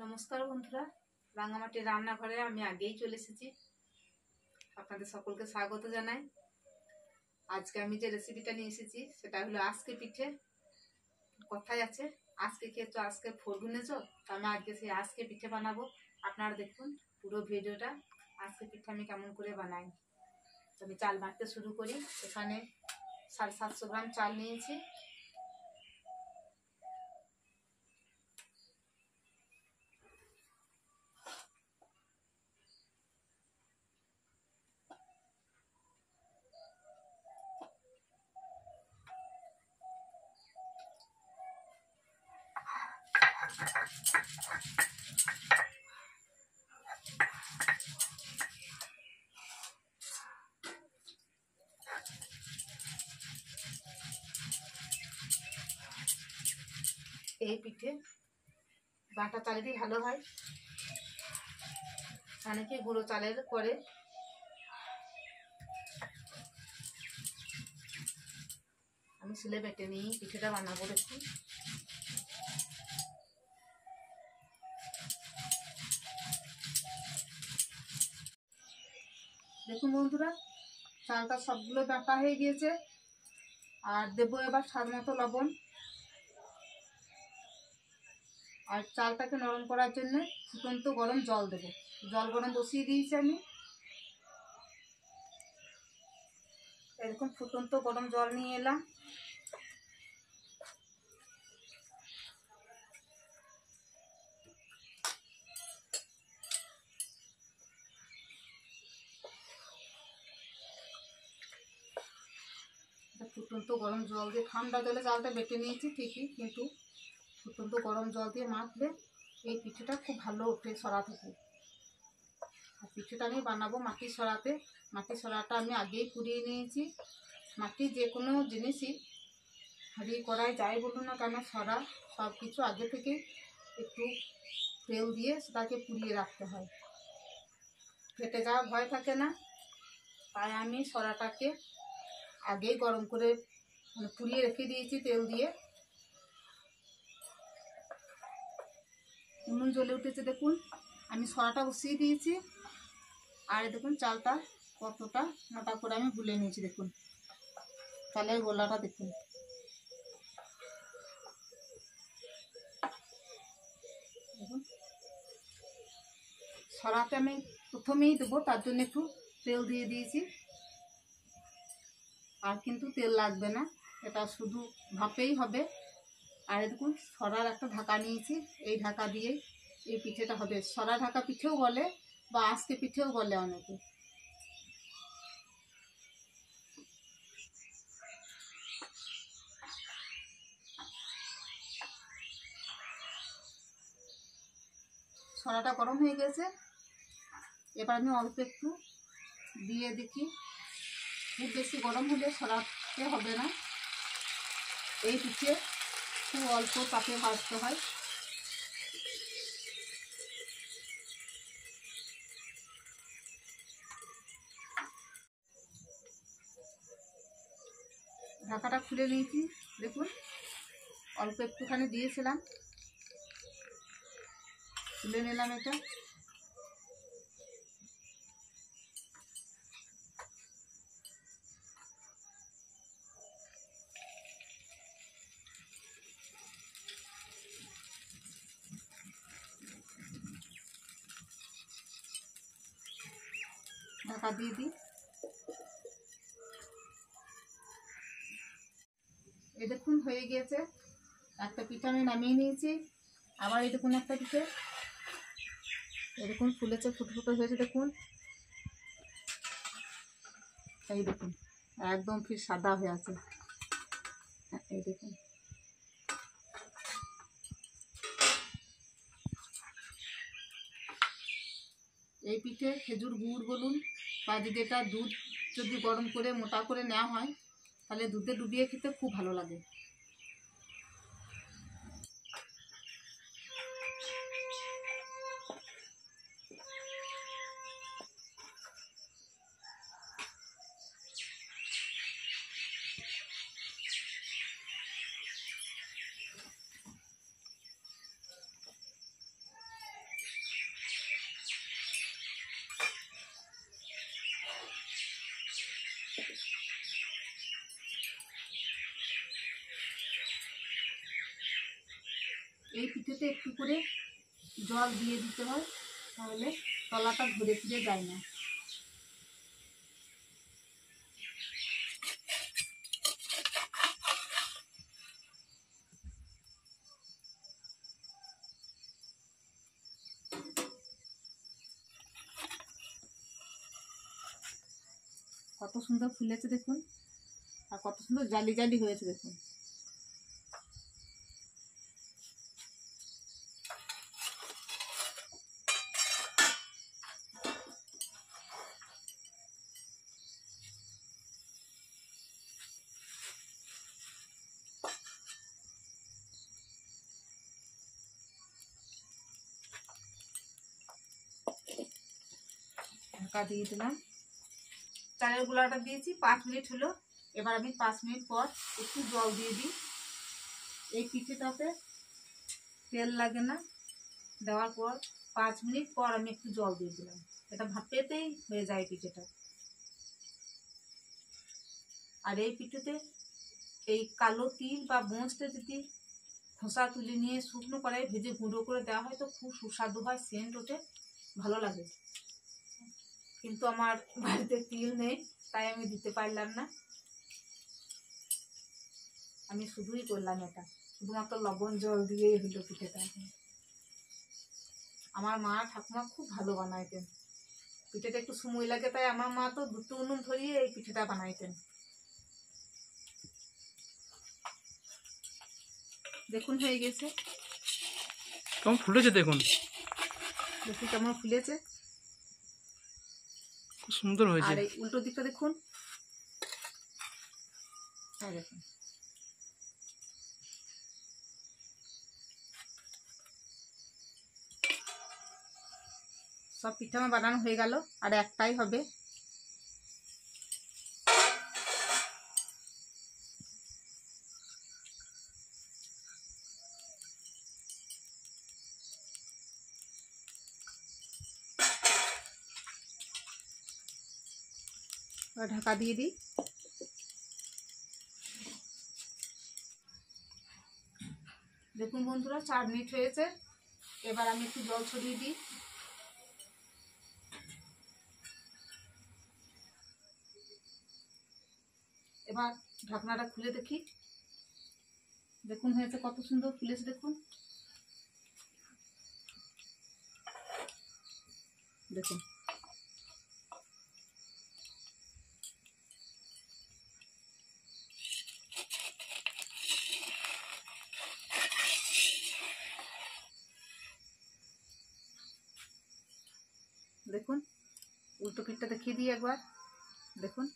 নমস্কার বন্ধুরা, রাঙামাটির রান্নাঘরে আমি আগেই চলে এসেছি। আপনাদের সকলকে স্বাগত জানাই। আজকে আমি যে রেসিপিটা নিয়ে এসেছি সেটা হলো আজকে পিঠে। কথাই আছে আজকে খেয়েছ আজকে ফরগুনেছ, তো আমি আজকে সেই আজকে পিঠে বানাবো। আপনারা দেখুন পুরো ভিডিওটা, আজকে পিঠে আমি কেমন করে বানাই। তো আমি চাল বাটতে শুরু করি। এখানে 750 গ্রাম চাল নিয়েছি। এই পিঠে বাটা চালেরই ভালো হয়, অনেকে গুঁড়ো চালের করে। আমি শিলে বেটে নিয়ে পিঠেটা বানাবো। দেখুন দেখুন বন্ধুরা, চালটা সবগুলো বাটা হয়ে গিয়েছে। আর দেবো এবার স্বাদ মতো লবণ। আর চালটাকে নরম করার জন্য ফুটন্ত গরম জল দেবো। জল গরম বসিয়ে দিয়েছি আমি। এরকম ফুটন্ত গরম জল নিয়ে এলাম। ফুটন্ত গরম জল দিয়ে, ঠান্ডা জলে চালটা বেটে নিয়েছি ঠিকই, কিন্তু ফুটন্ত গরম জল দিয়ে মাখলে এই পিঠেটা খুব ভালো ওঠে সরা থেকে। আর পিঠেটা আমি বানাবো মাটির সরাতে। মাটির সরাটা আমি আগেই পুড়িয়ে নিয়েছি। মাটির যে কোনো জিনিসই হাঁড়ি কড়াই যাই বলুন না কেন, সরা সব কিছু আগে থেকে একটু তেল দিয়ে সেটাকে পুড়িয়ে রাখতে হয়, ফেটে যাওয়ার ভয় থাকে না। তাই আমি সরাটাকে আগেই গরম করে পুড়িয়ে রেখে দিয়েছি তেল দিয়ে। উনুন জ্বলে উঠেছে দেখুন, আমি সরাটা বসিয়ে দিয়েছি। আর দেখুন চালটা কতটা মোটা করে আমি গুলে নিয়েছি। দেখুন চালের গোলাটা দেখুন। দেখুন সরাতে আমি প্রথমেই দেবো, তার জন্য একটু তেল দিয়ে দিয়েছি। আর কিন্তু তেল লাগবে না, এটা শুধু ভাপেই হবে। আর দেখুন সরার একটা ঢাকা নিয়েছি, এই ঢাকা দিয়েই এই পিঠেটা হবে। সরা ঢাকা পিঠেও বলে বা আজকে পিঠেও বলে অনেকে। সরাটা গরম হয়ে গেছে, এবার আমি অল্প একটু দিয়ে দেখি। খুব বেশি গরম হলে সরাতে হবে না। এই পিঠে খুব অল্প তাপে ভাজতে হয়। ঢাকাটা খুলে নিয়েছি, দেখুন অল্প একটুখানি দিয়েছিলাম, খুলে নিলাম এটা। ঢাকা দিয়ে দিই। এই দেখুন হয়ে গিয়েছে, একটা পিঠে আমি নামিয়ে নিয়েছি। আবার এই দেখুন একটা পিঠে, এরকম ফুলেছে, ফুটফুটে হয়েছে দেখুন। এই দেখুন একদম ফির সাদা হয়ে আছে। এই দেখুন এই পিঠে খেজুর গুড় বলুন বা যেটা দুধ যদি গরম করে মোটা করে নেওয়া হয় তাহলে দুধে ডুবিয়ে খেতে খুব ভালো লাগে। এই পিঠেতে একটু করে জল দিয়ে দিতে হয়, তাহলে তলাটা ঘুরে ফিরে যায় না। কত সুন্দর ফুলেছে দেখুন, আর কত সুন্দর জালি জালি হয়েছে দেখুন। ঢাকা দিয়ে দিলাম। চালের গুঁড়াটা দিয়েছি 5 মিনিট হলো। এবার আমি 5 মিনিট পর একটু জল দিয়ে দিই। এই পিঠেটাতে তেল লাগে না, দেওয়ার পর 5 মিনিট পর আমি একটু জল দিয়ে দিলাম। এটা ভাপেতেই হয়ে যায় পিঠেটা। আর এই পিঠেতে এই কালো তিল বা বোঁচটা যদি খোসা তুলে নিয়ে শুকনো কড়াই ভেজে গুঁড়ো করে দেওয়া হয় তো খুব সুস্বাদু হয়, সেন্ট ওঠে, ভালো লাগে। কিন্তু আমার বাড়িতে তিল নেই, তাই আমি দিতে পারলাম না। আমি শুধুই করলাম এটা, শুধুমাত্র লবণ জল দিয়েই হলো পিঠেটা। আমার মা ঠাকুমা খুব ভালো বানাইতেন পিঠেটা, একটু সময় লাগে, তাই আমার মা তো 2টো উনুন ধরিয়ে এই পিঠেটা বানাইতেন। দেখুন হয়ে গেছে, কেমন ফুলেছে দেখুন, দেখুন কেমন ফুলেছে, খুব সুন্দর হয়েছে। আর এই উল্টো দিকটা দেখুন, দেখুন সব পিঠা আমার বানানো হয়ে গেল, আর একটাই হবে। ঢাকা দিয়ে দিই। দেখুন বন্ধুরা 4 মিনিট হয়েছে। এবার আমি একটু জল ছড়িয়ে দিই। এবার ঢাকনাটা খুলে দেখি, দেখুন হয়েছে, কত সুন্দর ফুলেছে দেখুন। দেখুন দেখুন উল্টো পিঠটা দেখিয়ে দিই একবার, দেখুন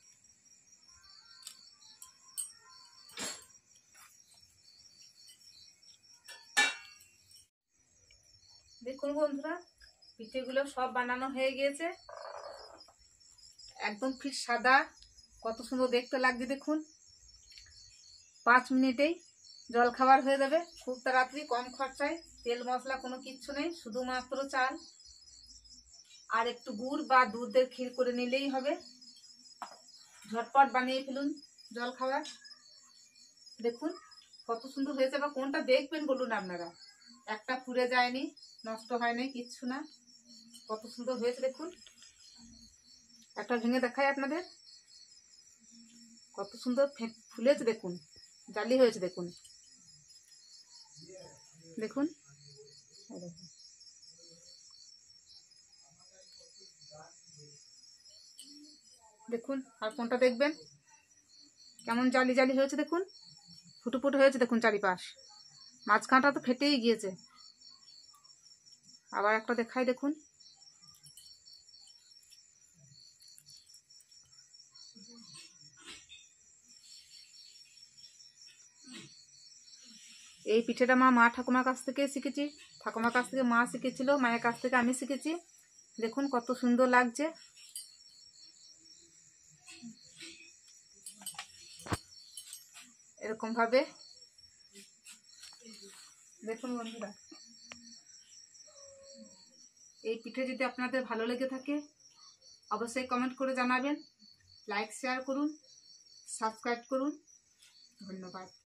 দেখুন বন্ধুরা পিঠেগুলো সব বানানো হয়ে গিয়েছে, একদম ঠিক সাদা, কত সুন্দর দেখতে লাগছে দেখুন। 5 মিনিটেই জল খাবার হয়ে যাবে, খুব তাড়াতাড়ি, কম খরচায়, তেল মশলা কোনো কিচ্ছু নেই, শুধুমাত্র চাল আর একটু গুড় বা দুধের ক্ষীর করে নিলেই হবে। ঝটপট বানিয়ে ফেলুন জল খাবার। দেখুন কত সুন্দর হয়েছে, বা কোনটা দেখবেন বলুন আপনারা, একটা পুড়ে যায়নি, নষ্ট হয়নি, কিচ্ছু না, কত সুন্দর হয়েছে দেখুন। একটা ভেঙে দেখাই আপনাদের, কত সুন্দর ফুলেছে দেখুন, জালি হয়েছে দেখুন, দেখুন দেখুন। আর কোনটা দেখবেন কেমন জালি জালি হয়েছে দেখুন, ফুটো ফুটো হয়েছে দেখুন চারিপাশ, মাঝখানটা তো ফেটেই গিয়েছে। আবার একটা দেখাই দেখুন, এই পিঠেটা মা ঠাকুমার কাছ থেকে শিখেছি, ঠাকুমার কাছ থেকে মা শিখেছিল, মায়ের কাছ থেকে আমি শিখেছি। দেখুন কত সুন্দর লাগছে। এরকম ভাবে দেখুন বন্ধুরা, এই পিঠে যদি আপনাদের ভালো লেগে থাকে অবশ্যই কমেন্ট করে জানাবেন, লাইক শেয়ার করুন, সাবস্ক্রাইব করুন। ধন্যবাদ।